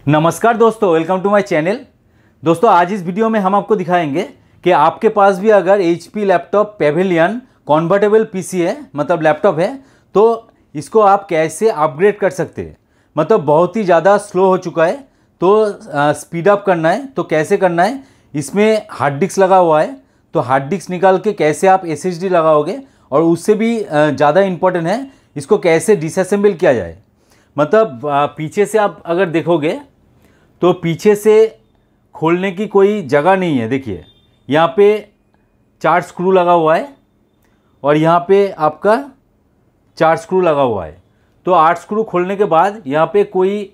नमस्कार दोस्तों, welcome to my channel. दोस्तों आज इस वीडियो में हम आपको दिखाएंगे कि आपके पास भी अगर HP laptop Pavilion convertible PC है, मतलब लैपटॉप है, तो इसको आप कैसे अपग्रेड कर सकते हैं। मतलब बहुत ही ज़्यादा स्लो हो चुका है, तो स्पीड अप करना है तो कैसे करना है। इसमें हार्ड डिस्क लगा हुआ है, तो हार्ड डिस्क निकाल के कैसे आप SSD लगाओगे, और उससे भी ज़्यादा इम्पोर्टेंट है इसको कैसे डिसअसेंबल किया जाए। मतलब पीछे से आप अगर देखोगे तो पीछे से खोलने की कोई जगह नहीं है। देखिए यहाँ पे 4 स्क्रू लगा हुआ है और यहाँ पे आपका 4 स्क्रू लगा हुआ है, तो 8 स्क्रू खोलने के बाद यहाँ पे कोई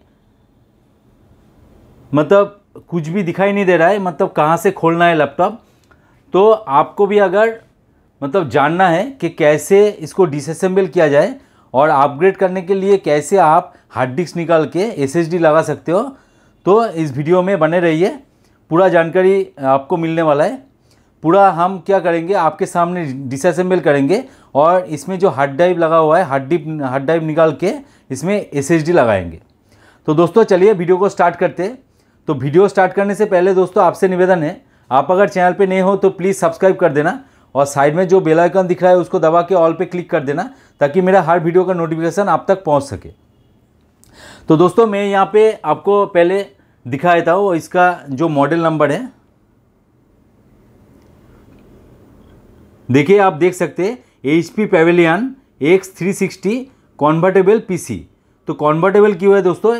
मतलब कुछ भी दिखाई नहीं दे रहा है, मतलब कहाँ से खोलना है लैपटॉप। तो आपको भी अगर मतलब जानना है कि कैसे इसको डिसअसेंबल किया जाए और अपग्रेड करने के लिए कैसे आप हार्ड डिस्क निकाल के SSD लगा सकते हो, तो इस वीडियो में बने रहिए। पूरा जानकारी आपको मिलने वाला है। पूरा हम क्या करेंगे, आपके सामने डिसअसेंबल करेंगे और इसमें जो हार्ड ड्राइव लगा हुआ है हार्ड ड्राइव निकाल के इसमें SSD लगाएंगे। तो दोस्तों चलिए वीडियो को स्टार्ट करते हैं। तो वीडियो स्टार्ट करने से पहले दोस्तों आपसे निवेदन है, आप अगर चैनल पे नए हो तो प्लीज़ सब्सक्राइब कर देना और साइड में जो बेल आइकन दिख रहा है उसको दबा के ऑल पे क्लिक कर देना, ताकि मेरा हर वीडियो का नोटिफिकेशन आप तक पहुँच सके। तो दोस्तों मैं यहाँ पे आपको पहले दिखा देता हूँ इसका जो मॉडल नंबर है। देखिए आप देख सकते हैं HP Pavilion X360 convertible PC. तो कन्वर्टेबल क्यों है दोस्तों,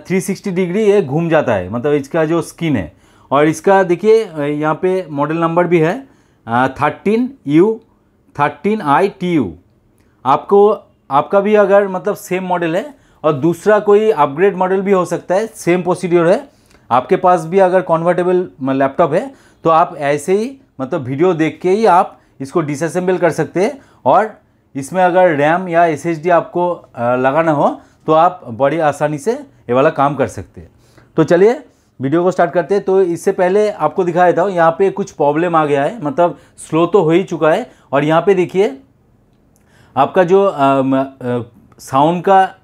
360 डिग्री ये घूम जाता है, मतलब इसका जो स्किन है। और इसका देखिए यहाँ पे मॉडल नंबर भी है 13U13ITU। आपका भी अगर मतलब सेम मॉडल है और दूसरा कोई अपग्रेड मॉडल भी हो सकता है, सेम प्रोसीड्योर है। आपके पास भी अगर कन्वर्टेबल लैपटॉप है तो आप ऐसे ही मतलब वीडियो देख के ही आप इसको डिसअसेंबल कर सकते हैं। और इसमें अगर रैम या SSD आपको लगाना हो तो आप बड़ी आसानी से ये वाला काम कर सकते हैं। तो चलिए वीडियो को स्टार्ट करते हैं। तो इससे पहले आपको दिखा देता हूँ, यहाँ पे कुछ प्रॉब्लम आ गया है, मतलब स्लो तो हो ही चुका है। और यहाँ पे देखिए आपका जो साउंड का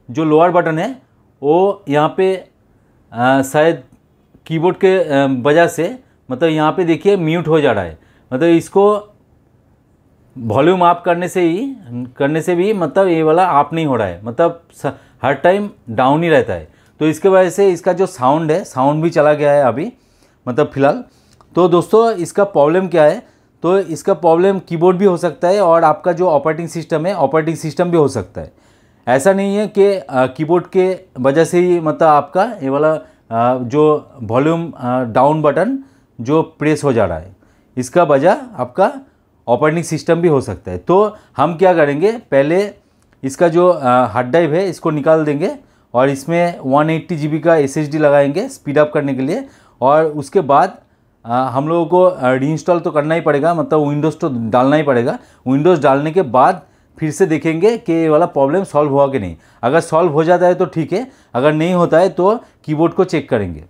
जो लोअर बटन है वो यहाँ पे शायद कीबोर्ड के वजह से मतलब यहाँ पे देखिए म्यूट हो जा रहा है। मतलब इसको वॉल्यूम अप करने से भी मतलब ये वाला अप नहीं हो रहा है, मतलब हर टाइम डाउन ही रहता है। तो इसके वजह से इसका जो साउंड है, साउंड भी चला गया है अभी, मतलब फ़िलहाल। तो दोस्तों इसका प्रॉब्लम क्या है, तो इसका प्रॉब्लम कीबोर्ड भी हो सकता है और आपका जो ऑपरेटिंग सिस्टम है, ऑपरेटिंग सिस्टम भी हो सकता है। ऐसा नहीं है कि कीबोर्ड के वजह से ही मतलब आपका ये वाला जो वॉल्यूम डाउन बटन जो प्रेस हो जा रहा है, इसका वजह आपका ऑपरेटिंग सिस्टम भी हो सकता है। तो हम क्या करेंगे, पहले इसका जो हार्ड ड्राइव है इसको निकाल देंगे और इसमें 180 GB का SSD लगाएंगे स्पीड अप करने के लिए। और उसके बाद हम लोगों को रीइंस्टॉल तो करना ही पड़ेगा, मतलब विंडोज़ तो डालना ही पड़ेगा। विंडोज़ डालने के बाद फिर से देखेंगे कि ये वाला प्रॉब्लम सॉल्व हुआ कि नहीं। अगर सॉल्व हो जाता है तो ठीक है, अगर नहीं होता है तो कीबोर्ड को चेक करेंगे।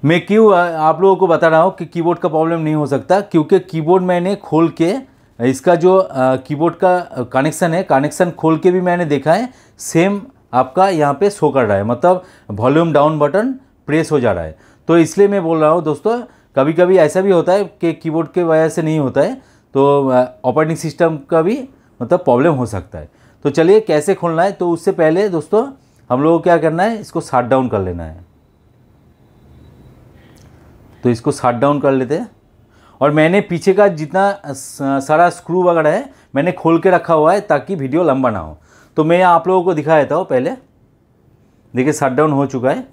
मैं क्यों आप लोगों को बता रहा हूँ कि कीबोर्ड का प्रॉब्लम नहीं हो सकता, क्योंकि कीबोर्ड मैंने खोल के इसका जो कीबोर्ड का कनेक्शन है, कनेक्शन खोल के भी मैंने देखा है, सेम आपका यहाँ पे शो कर रहा है, मतलब वॉल्यूम डाउन बटन प्रेस हो जा रहा है। तो इसलिए मैं बोल रहा हूँ दोस्तों, कभी कभी ऐसा भी होता है कि कीबोर्ड के वजह से नहीं होता है, तो ऑपरेटिंग सिस्टम का भी मतलब प्रॉब्लम हो सकता है। तो चलिए कैसे खोलना है, तो उससे पहले दोस्तों हम लोगों को क्या करना है, इसको शट डाउन कर लेना है। तो इसको शट डाउन कर लेते हैं। और मैंने पीछे का जितना सारा स्क्रू वगैरह है मैंने खोल के रखा हुआ है ताकि वीडियो लंबा ना हो। तो मैं आप लोगों को दिखा देता हूँ पहले। देखिए शट डाउन हो चुका है,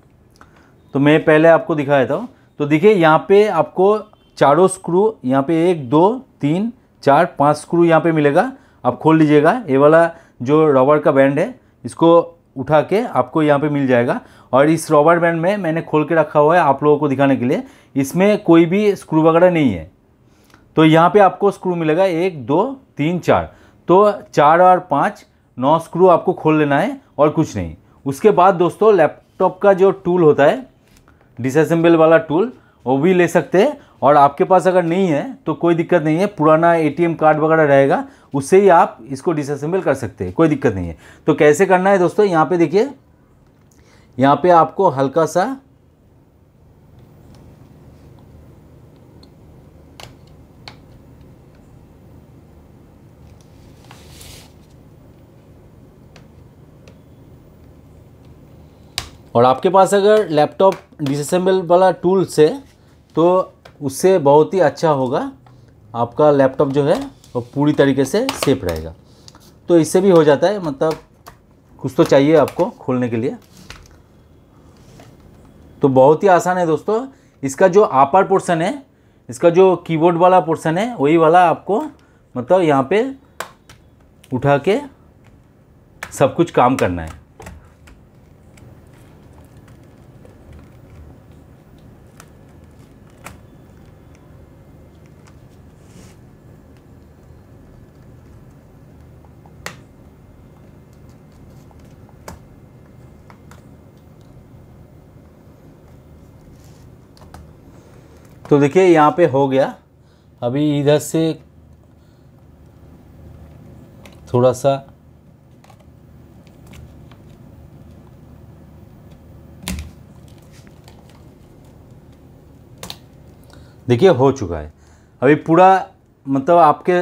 तो मैं पहले आपको दिखा देता हूँ। तो देखिए यहाँ पे आपको चारों स्क्रू, यहाँ पे 1 2 3 4 5 स्क्रू यहाँ पे मिलेगा। आप खोल लीजिएगा, ये वाला जो रबर का बैंड है इसको उठा के आपको यहाँ पे मिल जाएगा। और इस रबर बैंड में मैंने खोल के रखा हुआ है आप लोगों को दिखाने के लिए, इसमें कोई भी स्क्रू वगैरह नहीं है। तो यहाँ पे आपको स्क्रू मिलेगा 1 2 3 4। तो 4 और 5 9 स्क्रू आपको खोल लेना है और कुछ नहीं। उसके बाद दोस्तों लैपटॉप का जो टूल होता है, डिसअसेंबल वाला टूल, वो भी ले सकते हैं। और आपके पास अगर नहीं है तो कोई दिक्कत नहीं है, पुराना ATM कार्ड वगैरह रहेगा, उससे ही आप इसको डिसअसेंबल कर सकते हैं, कोई दिक्कत नहीं है। तो कैसे करना है दोस्तों, यहाँ पे देखिए, यहाँ पे आपको हल्का सा और आपके पास अगर लैपटॉप डिसअसेंबल वाला टूल्स है तो उससे बहुत ही अच्छा होगा, आपका लैपटॉप जो है वो पूरी तरीके से सेफ रहेगा। तो इससे भी हो जाता है, मतलब कुछ तो चाहिए आपको खोलने के लिए। तो बहुत ही आसान है दोस्तों। इसका जो अपर पोर्शन है, इसका जो कीबोर्ड वाला पोर्शन है, वही वाला आपको मतलब यहाँ पे उठा के सब कुछ काम करना है। तो देखिए यहाँ पे हो गया। अभी इधर से थोड़ा सा देखिए हो चुका है। अभी पूरा मतलब आपके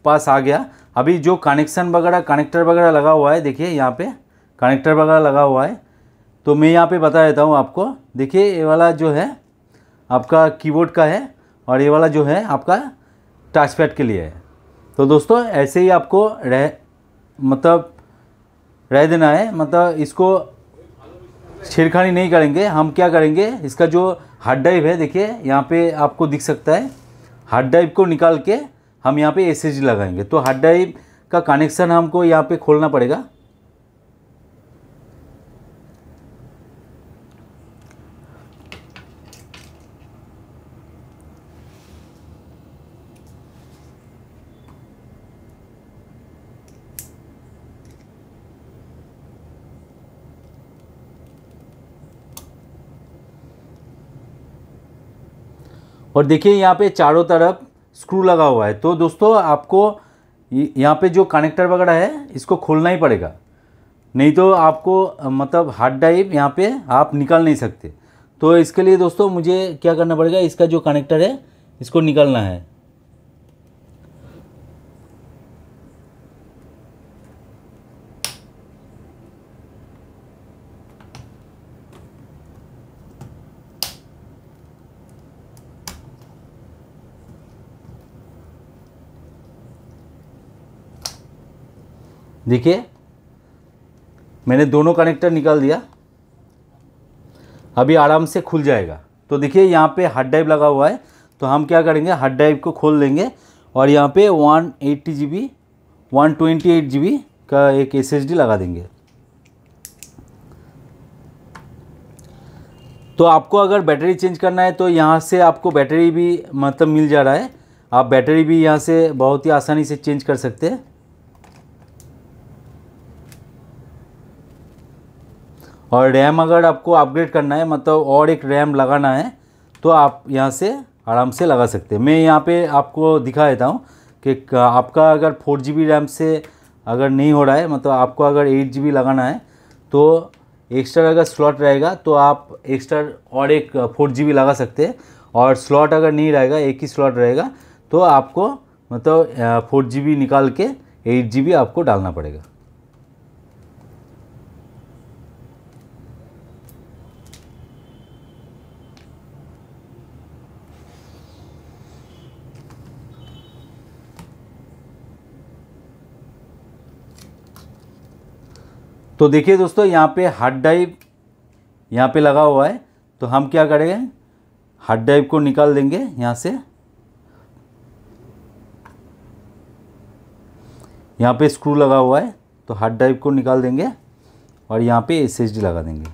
पास आ गया। अभी जो कनेक्शन वगैरह, कनेक्टर वगैरह लगा हुआ है, देखिए यहाँ पे कनेक्टर वगैरह लगा हुआ है। तो मैं यहाँ पे बता देता हूँ आपको। देखिए ये वाला जो है आपका कीबोर्ड का है और ये वाला जो है आपका टच पैड के लिए है। तो दोस्तों ऐसे ही आपको रह देना है, मतलब इसको छेड़खानी नहीं करेंगे। हम क्या करेंगे, इसका जो हार्ड ड्राइव है, देखिए यहाँ पे आपको दिख सकता है, हार्ड ड्राइव को निकाल के हम यहाँ पे एसएसडी लगाएंगे। तो हार्ड ड्राइव का कनेक्शन हमको यहाँ पे खोलना पड़ेगा। और देखिए यहाँ पे चारों तरफ स्क्रू लगा हुआ है। तो दोस्तों आपको यहाँ पे जो कनेक्टर वगैरह है इसको खोलना ही पड़ेगा, नहीं तो आपको मतलब हार्ड ड्राइव यहाँ पे आप निकाल नहीं सकते। तो इसके लिए दोस्तों मुझे क्या करना पड़ेगा, इसका जो कनेक्टर है इसको निकालना है। देखिए मैंने दोनों कनेक्टर निकाल दिया, अभी आराम से खुल जाएगा। तो देखिए यहाँ पे हार्ड ड्राइव लगा हुआ है, तो हम क्या करेंगे, हार्ड ड्राइव को खोल लेंगे और यहाँ पे 180 GB 128 GB का एक SSD लगा देंगे। तो आपको अगर बैटरी चेंज करना है तो यहाँ से आपको बैटरी भी मतलब मिल जा रहा है, आप बैटरी भी यहाँ से बहुत ही आसानी से चेंज कर सकते हैं। और रैम अगर आपको अपग्रेड करना है, मतलब और एक रैम लगाना है, तो आप यहाँ से आराम से लगा सकते हैं। मैं यहाँ पे आपको दिखा देता हूँ कि आपका अगर 4 GB रैम से अगर नहीं हो रहा है, मतलब आपको अगर 8 GB लगाना है, तो एक्स्ट्रा अगर स्लॉट रहेगा तो आप एक्स्ट्रा और एक 4 GB लगा सकते हैं। और स्लॉट अगर नहीं रहेगा, एक ही स्लॉट रहेगा, तो आपको मतलब 4 GB निकाल के 8 GB आपको डालना पड़ेगा। तो देखिए दोस्तों यहाँ पे हार्ड ड्राइव यहाँ पे लगा हुआ है, तो हम क्या करेंगे, हार्ड ड्राइव को निकाल देंगे यहाँ से। यहाँ पे स्क्रू लगा हुआ है, तो हार्ड ड्राइव को निकाल देंगे और यहाँ पे एसएसडी लगा देंगे।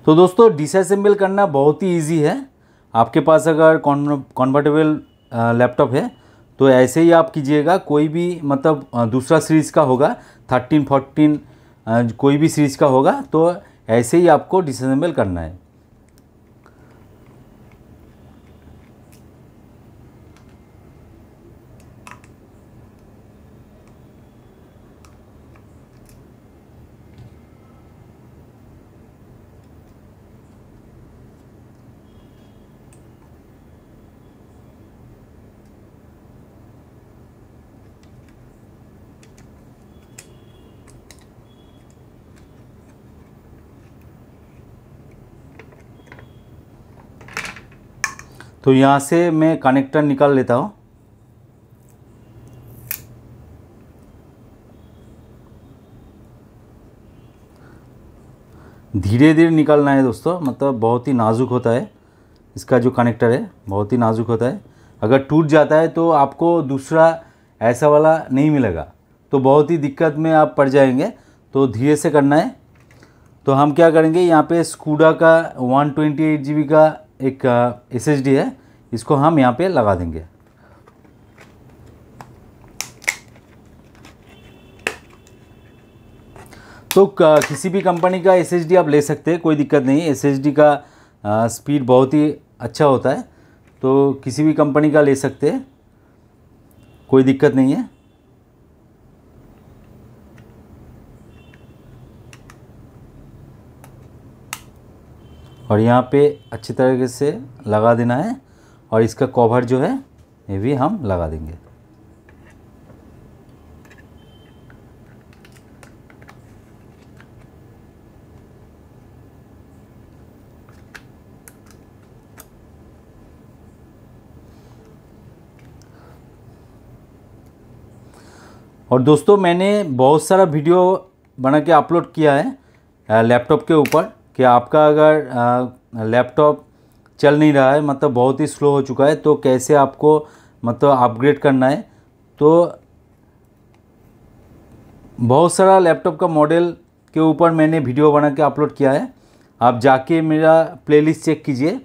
तो दोस्तों डिसअसेंबल करना बहुत ही इजी है। आपके पास अगर कन्वर्टेबल लैपटॉप है तो ऐसे ही आप कीजिएगा। कोई भी मतलब दूसरा सीरीज़ का होगा, 13 14 कोई भी सीरीज़ का होगा, तो ऐसे ही आपको डिसअसेंबल करना है। तो यहाँ से मैं कनेक्टर निकाल लेता हूँ। धीरे धीरे निकालना है दोस्तों, मतलब बहुत ही नाजुक होता है इसका जो कनेक्टर है, बहुत ही नाजुक होता है। अगर टूट जाता है तो आपको दूसरा ऐसा वाला नहीं मिलेगा, तो बहुत ही दिक्कत में आप पड़ जाएंगे। तो धीरे से करना है। तो हम क्या करेंगे, यहाँ पे स्कूडा का 128 GB का एक SSD है, इसको हम यहाँ पे लगा देंगे। तो किसी भी कंपनी का SSD आप ले सकते हैं, कोई दिक्कत नहीं है। SSD का स्पीड बहुत ही अच्छा होता है, तो किसी भी कंपनी का ले सकते हैं, कोई दिक्कत नहीं है। और यहाँ पे अच्छी तरीके से लगा देना है, और इसका कवर जो है ये भी हम लगा देंगे। और दोस्तों मैंने बहुत सारा वीडियो बना के अपलोड किया है लैपटॉप के ऊपर, कि आपका अगर लैपटॉप चल नहीं रहा है, मतलब बहुत ही स्लो हो चुका है, तो कैसे आपको मतलब अपग्रेड करना है। तो बहुत सारा लैपटॉप का मॉडल के ऊपर मैंने वीडियो बना के अपलोड किया है। आप जाके मेरा प्लेलिस्ट चेक कीजिए,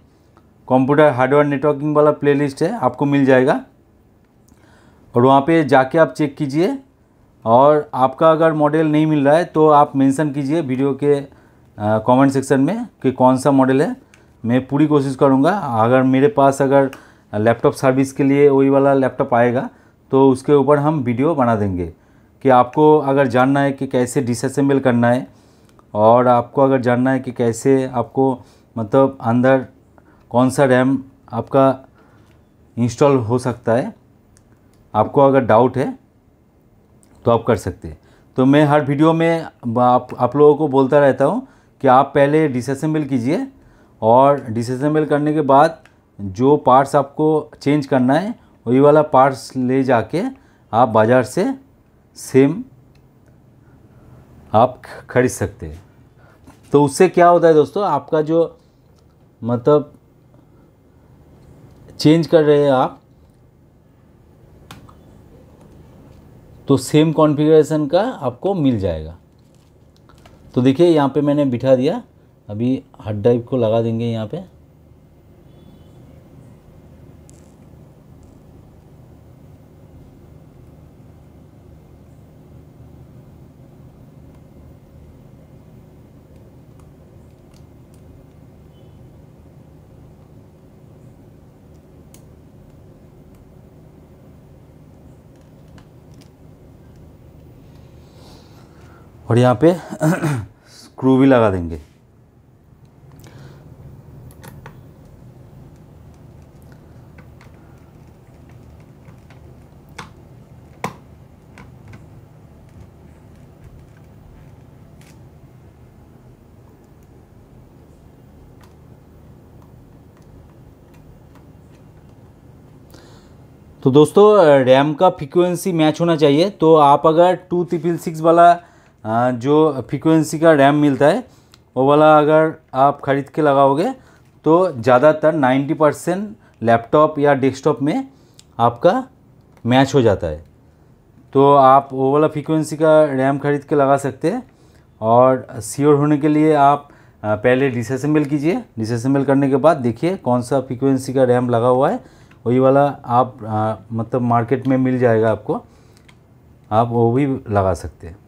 कंप्यूटर हार्डवेयर नेटवर्किंग वाला प्लेलिस्ट है, आपको मिल जाएगा। और वहाँ पे जाके आप चेक कीजिए, और आपका अगर मॉडल नहीं मिल रहा है तो आप मेंशन कीजिए वीडियो के कमेंट सेक्शन में कि कौन सा मॉडल है। मैं पूरी कोशिश करूँगा, अगर मेरे पास अगर लैपटॉप सर्विस के लिए वही वाला लैपटॉप आएगा तो उसके ऊपर हम वीडियो बना देंगे। कि आपको अगर जानना है कि कैसे डिसअसेंबल करना है, और आपको अगर जानना है कि कैसे आपको मतलब अंदर कौन सा रैम आपका इंस्टॉल हो सकता है, आपको अगर डाउट है तो आप कर सकते हैं। तो मैं हर वीडियो में आप लोगों को बोलता रहता हूँ कि आप पहले डिसअसेंबल कीजिए, और डिसअसेंबल करने के बाद जो पार्ट्स आपको चेंज करना है वही वाला पार्ट्स ले जाके आप बाज़ार से सेम आप खरीद सकते हैं। तो उससे क्या होता है दोस्तों, आपका जो मतलब चेंज कर रहे हैं आप, तो सेम कॉन्फ़िगरेशन का आपको मिल जाएगा। तो देखिए यहाँ पे मैंने बिठा दिया, अभी हार्ड ड्राइव को लगा देंगे यहाँ पे। और यहाँ पे स्क्रू भी लगा देंगे। तो दोस्तों रैम का फ्रीक्वेंसी मैच होना चाहिए। तो आप अगर 2666 वाला जो फ्रीक्वेंसी का रैम मिलता है वो वाला अगर आप ख़रीद के लगाओगे तो ज़्यादातर 90% लैपटॉप या डेस्कटॉप में आपका मैच हो जाता है। तो आप वो वाला फ्रीक्वेंसी का रैम ख़रीद के लगा सकते हैं। और श्योर होने के लिए आप पहले डिसअसेंबल कीजिए। डिसअसेंबल करने के बाद देखिए कौन सा फ्रीक्वेंसी का रैम लगा हुआ है, वही वाला आप मतलब मार्केट में मिल जाएगा आपको, आप वो भी लगा सकते हैं।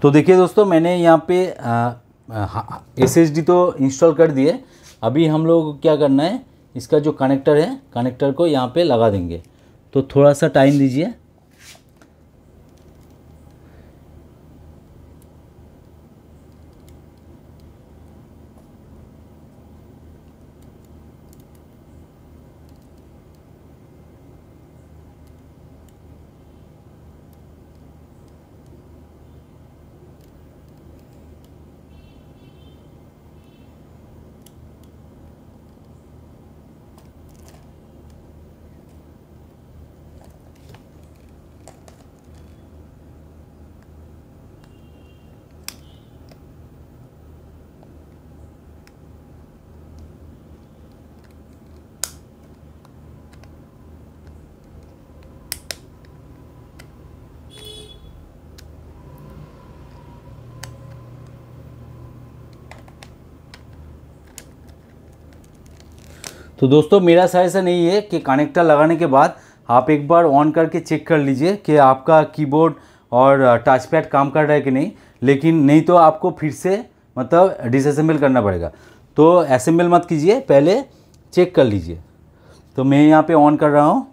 तो देखिए दोस्तों मैंने यहाँ पे SSD तो इंस्टॉल कर दिए। अभी हम लोग को क्या करना है, इसका जो कनेक्टर है, कनेक्टर को यहाँ पे लगा देंगे। तो थोड़ा सा टाइम दीजिए। तो दोस्तों मेरा सजेशन यही है कि कनेक्टर लगाने के बाद आप एक बार ऑन करके चेक कर लीजिए कि आपका कीबोर्ड और टच पैड काम कर रहा है कि नहीं, लेकिन नहीं तो आपको फिर से मतलब डिसअसेंबल करना पड़ेगा। तो असेंबल मत कीजिए, पहले चेक कर लीजिए। तो मैं यहाँ पे ऑन कर रहा हूँ।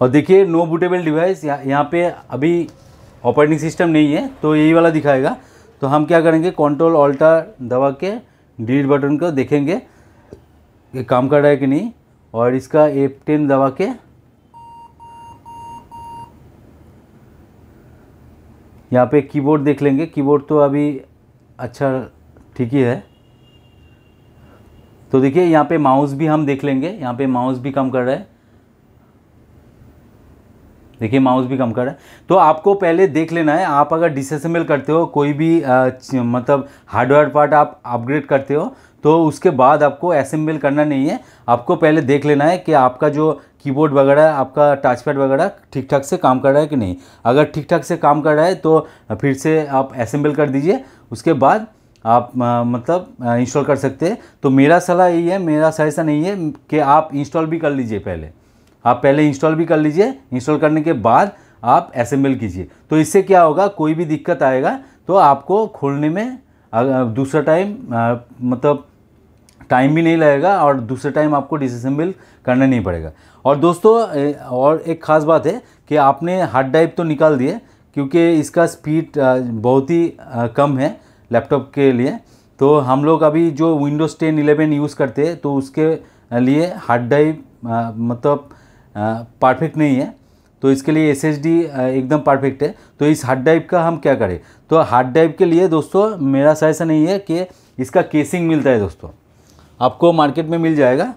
और देखिए नो बूटेबल डिवाइस, यहाँ पे अभी ऑपरेटिंग सिस्टम नहीं है तो यही वाला दिखाएगा। तो हम क्या करेंगे, कंट्रोल ऑल्टर दबा के डिलीट बटन को देखेंगे कि काम कर रहा है कि नहीं, और इसका F10 दबा के यहाँ पे कीबोर्ड देख लेंगे। कीबोर्ड तो अभी अच्छा ठीक ही है। तो देखिए यहाँ पे माउस भी हम देख लेंगे, यहाँ पे माउस भी काम कर रहा है। देखिए माउस भी काम कर रहा है। तो आपको पहले देख लेना है, आप अगर डिसअसेंबल करते हो कोई भी मतलब हार्डवेयर पार्ट आप अपग्रेड करते हो तो उसके बाद आपको असेंबल करना नहीं है। आपको पहले देख लेना है कि आपका जो कीबोर्ड वगैरह, आपका टच पैड वगैरह ठीक ठाक से काम कर रहा है कि नहीं। अगर ठीक ठाक से काम कर रहा है तो फिर से आप असेंबल कर दीजिए, उसके बाद आप मतलब इंस्टॉल कर सकते हैं। तो मेरा सलाह यही है, मेरा सजेशन यही है कि आप इंस्टॉल भी कर लीजिए। आप पहले इंस्टॉल भी कर लीजिए, इंस्टॉल करने के बाद आप असेंबल कीजिए। तो इससे क्या होगा, कोई भी दिक्कत आएगा तो आपको खोलने में दूसरा टाइम मतलब टाइम भी नहीं लगेगा और दूसरे टाइम आपको डिसअसेंबल करना नहीं पड़ेगा। और दोस्तों और एक ख़ास बात है कि आपने हार्ड ड्राइव तो निकाल दिए, क्योंकि इसका स्पीड बहुत ही कम है लैपटॉप के लिए। तो हम लोग अभी जो विंडोज़ 10, 11 यूज़ करते हैं तो उसके लिए हार्ड ड्राइव मतलब परफेक्ट नहीं है। तो इसके लिए SSD एकदम परफेक्ट है। तो इस हार्ड ड्राइव का हम क्या करें, तो हार्ड ड्राइव के लिए दोस्तों मेरा सजेशन यही है कि इसका केसिंग मिलता है दोस्तों, आपको मार्केट में मिल जाएगा।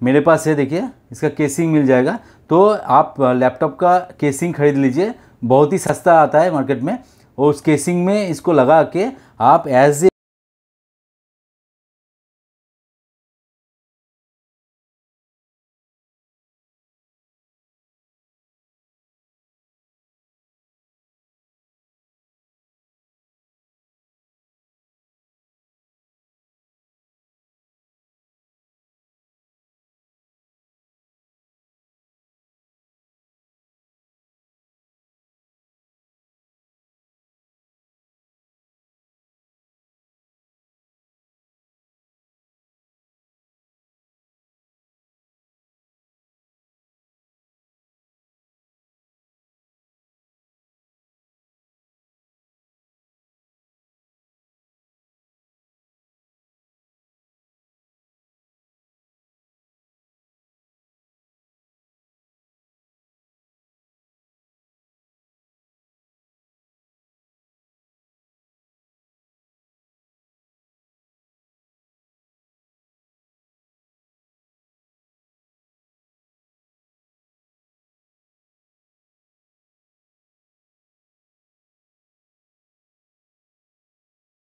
मेरे पास है, देखिए इसका केसिंग मिल जाएगा। तो आप लैपटॉप का केसिंग खरीद लीजिए, बहुत ही सस्ता आता है मार्केट में। और उस केसिंग में इसको लगा के आप एज